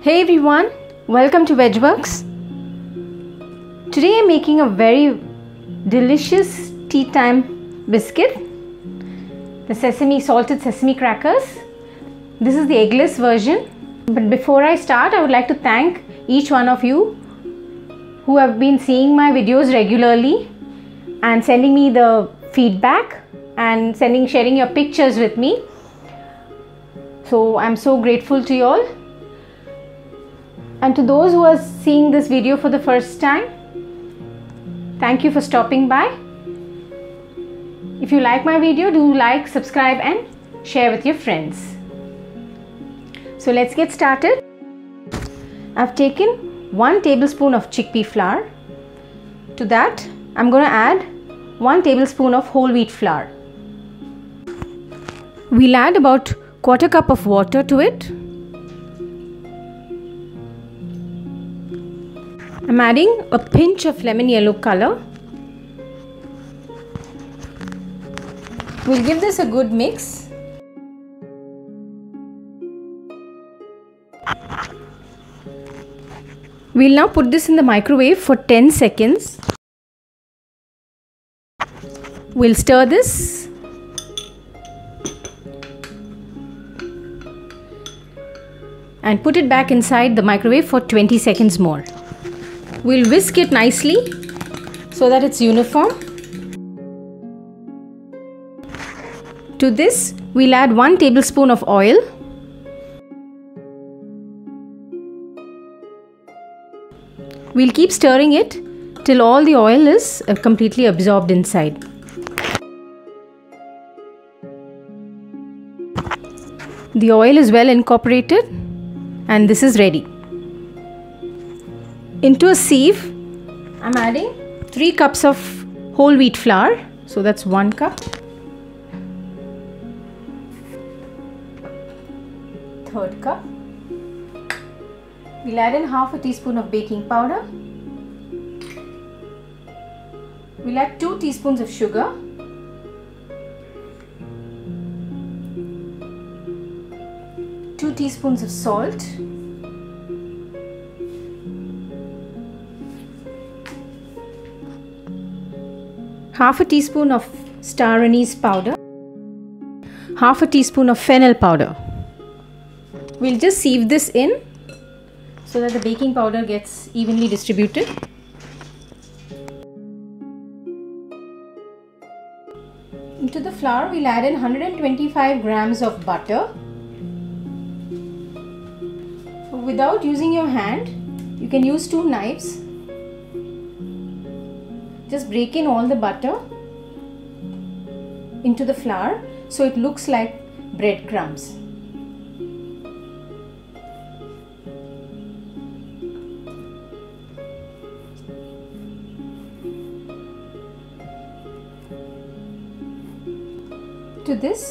Hey everyone, welcome to Vegworks. Today I'm making a very delicious tea time biscuit, the salted sesame crackers. This is the eggless version. But before I start, I would like to thank each one of you who have been seeing my videos regularly and sending me the feedback and sharing your pictures with me. So I'm so grateful to you all. And to those who are seeing this video for the first time, thank you for stopping by. If you like my video, do like, subscribe and share with your friends. So let's get started. I've taken 1 tablespoon of chickpea flour. To that, I'm going to add 1 tablespoon of whole wheat flour. We'll add about 1/4 cup of water to it. I'm adding a pinch of lemon yellow color. We'll give this a good mix. We'll now put this in the microwave for 10 seconds. We'll stir this. And put it back inside the microwave for 20 seconds more. We'll whisk it nicely so that it's uniform. To this, we'll add 1 tablespoon of oil. We'll keep stirring it till all the oil is completely absorbed inside. The oil is well incorporated and this is ready. Into a sieve, I'm adding 3 cups of whole wheat flour. So that's 1 cup. 1/3 cup. We'll add in half a teaspoon of baking powder. We'll add 2 teaspoons of sugar. 2 teaspoons of salt. Half a teaspoon of star anise powder. Half a teaspoon of fennel powder. We'll just sieve this in so that the baking powder gets evenly distributed. Into the flour, we'll add in 125 grams of butter. Without using your hand, you can use 2 knives. Just break in all the butter into the flour so it looks like breadcrumbs. To this,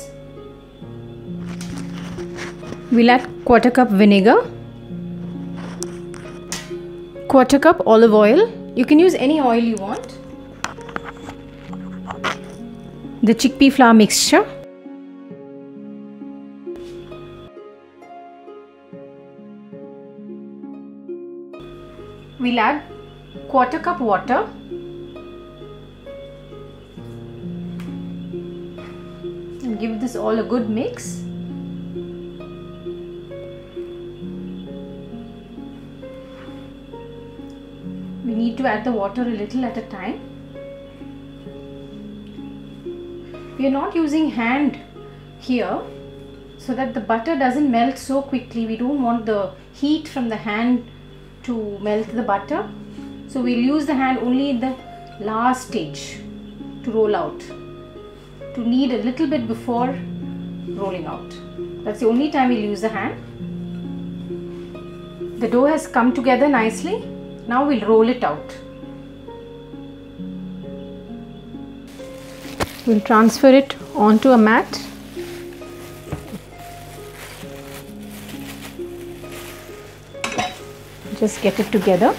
we'll add 1/4 cup vinegar, 1/4 cup olive oil. You can use any oil you want. The chickpea flour mixture. We'll add 1/4 cup water. And give this all a good mix. We need to add the water a little at a time. We are not using hand here so that the butter doesn't melt so quickly. We don't want the heat from the hand to melt the butter. So we'll use the hand only in the last stage to roll out, to knead a little bit before rolling out. That's the only time we'll use the hand. The dough has come together nicely. Now we'll roll it out. We'll transfer it onto a mat. Just get it together.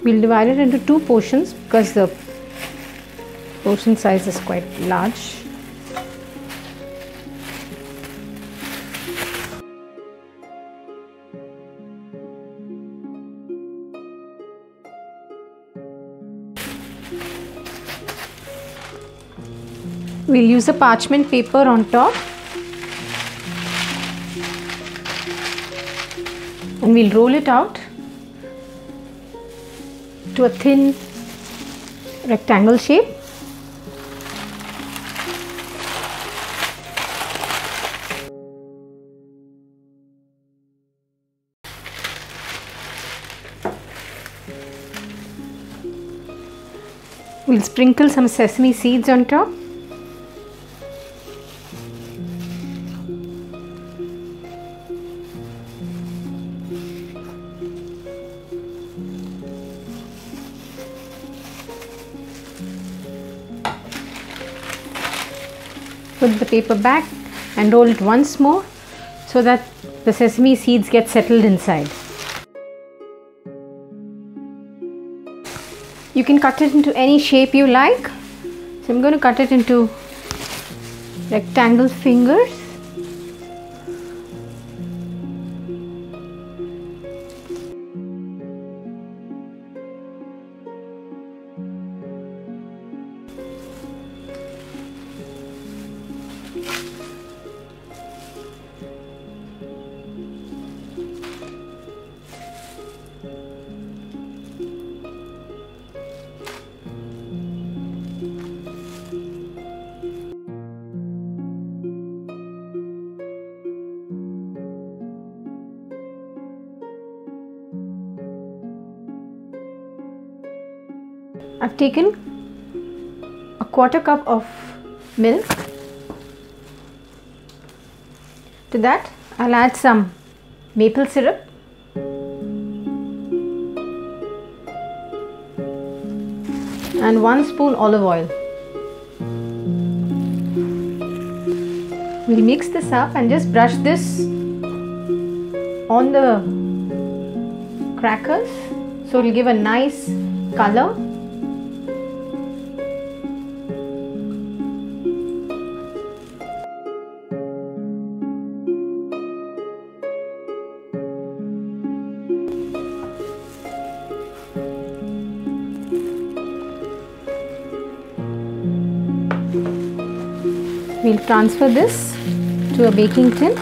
We'll divide it into 2 portions because the portion size is quite large. We'll use a parchment paper on top and we'll roll it out to a thin rectangle shape. We'll sprinkle some sesame seeds on top. Put the paper back and roll it once more so that the sesame seeds get settled inside. You can cut it into any shape you like. So I'm going to cut it into rectangle fingers. I've taken a 1/4 cup of milk. To that I'll add some maple syrup and 1 spoon olive oil. We'll mix this up and just brush this on the crackers so it'll give a nice color. We'll transfer this to a baking tin.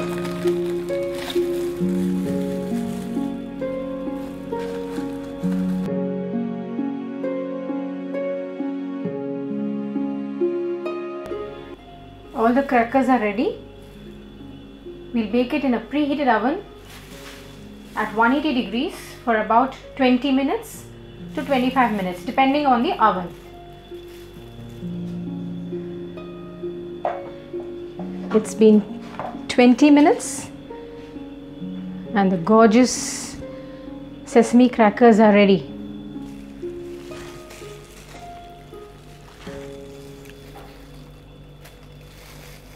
All the crackers are ready. We'll bake it in a preheated oven at 180 degrees for about 20 minutes to 25 minutes depending on the oven. It's been 20 minutes and the gorgeous sesame crackers are ready.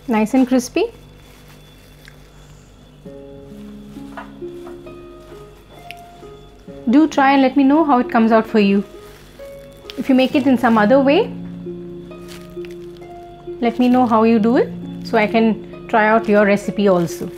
Nice and crispy. Do try and let me know how it comes out for you. If you make it in some other way, let me know how you do it so I can try out your recipe also.